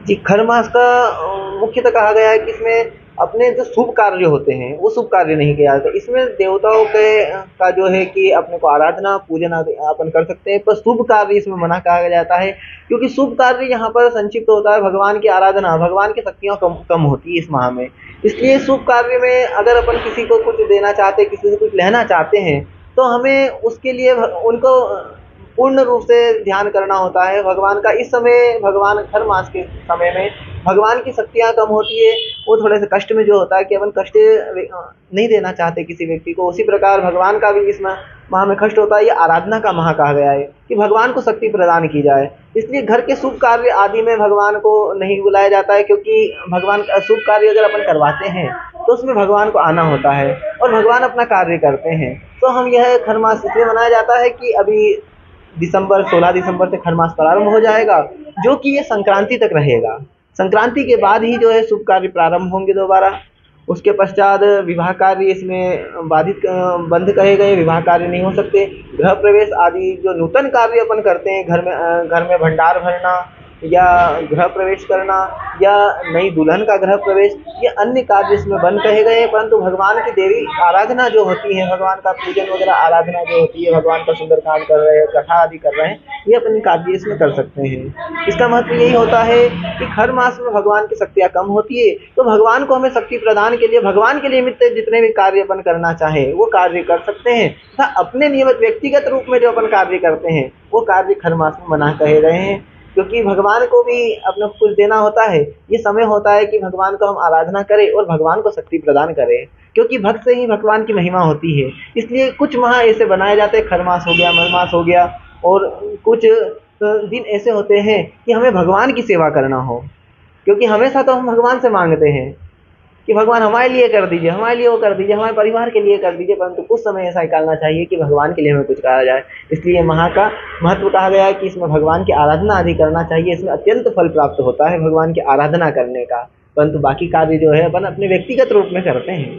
जी, खर मास का मुख्यतः कहा गया है कि इसमें अपने जो शुभ कार्य होते हैं, वो शुभ कार्य नहीं किया जाता। इसमें देवताओं के का जो है कि अपने को आराधना, पूजन आदि अपन कर सकते हैं, पर शुभ कार्य इसमें मना कहा जाता है, क्योंकि शुभ कार्य यहाँ पर संक्षिप्त होता है भगवान की आराधना, भगवान की शक्तियाँ कम कम होती है इस माह में। इसलिए शुभ कार्य में अगर अपन किसी को कुछ देना चाहते हैं, किसी से कुछ लेना चाहते हैं, तो हमें उसके लिए उनको पूर्ण रूप से ध्यान करना होता है भगवान का। इस समय भगवान खर मास के समय में भगवान की शक्तियाँ कम होती है, वो थोड़े से कष्ट में जो होता है कि अपन कष्ट नहीं देना चाहते किसी व्यक्ति को, उसी प्रकार भगवान का भी इस माह में कष्ट होता है। ये आराधना का माह कहा गया है कि भगवान को शक्ति प्रदान की जाए। इसलिए घर के शुभ कार्य आदि में भगवान को नहीं बुलाया जाता है, क्योंकि भगवान का शुभ कार्य अगर अपन करवाते हैं तो उसमें भगवान को आना होता है और भगवान अपना कार्य करते हैं। तो हम यह खर मास इसलिए मनाया जाता है कि अभी 16 दिसंबर से खर मास प्रारंभ हो जाएगा, जो कि ये संक्रांति तक रहेगा। संक्रांति के बाद ही जो है शुभ कार्य प्रारंभ होंगे दोबारा। उसके पश्चात विवाह कार्य इसमें बंद कहे गए, विवाह कार्य नहीं हो सकते। गृह प्रवेश आदि जो नूतन कार्य अपन करते हैं, घर में भंडार भरना या गृह प्रवेश करना या नई दुल्हन का गृह प्रवेश, ये अन्य कार्य इसमें बंद कहे गए हैं। परंतु भगवान की देवी आराधना जो होती है, भगवान का पूजन वगैरह आराधना जो होती है, भगवान का सुंदरकांड कर रहे हैं, कथा आदि कर रहे हैं, ये अपने कार्य इसमें कर सकते हैं। इसका महत्व यही होता है कि हर मास में भगवान की शक्तियाँ कम होती है, तो भगवान को हमें शक्ति प्रदान के लिए भगवान के निमित्त जितने भी कार्य अपन करना चाहे वो कार्य कर सकते हैं, तथा अपने नियमित व्यक्तिगत रूप में जो अपन कार्य करते हैं वो कार्य खर मास में मना कहे गए हैं। क्योंकि भगवान को भी अपने को कुछ देना होता है, ये समय होता है कि भगवान को हम आराधना करें और भगवान को शक्ति प्रदान करें, क्योंकि भक्त से ही भगवान की महिमा होती है। इसलिए कुछ माह ऐसे बनाए जाते हैं, खर मास हो गया, मल मास हो गया, और कुछ दिन ऐसे होते हैं कि हमें भगवान की सेवा करना हो, क्योंकि हमेशा तो हम भगवान से मांगते हैं कि भगवान हमारे लिए कर दीजिए, हमारे लिए वो कर दीजिए, हमारे परिवार के लिए कर दीजिए, परंतु कुछ समय ऐसा निकालना चाहिए कि भगवान के लिए हमें कुछ कहा जाए। इसलिए माह का महत्व कहा गया है कि इसमें भगवान की आराधना आदि करना चाहिए। इसमें अत्यंत फल प्राप्त होता है भगवान की आराधना करने का, परंतु बाकी कार्य जो है अपन अपने व्यक्तिगत रूप में करते हैं।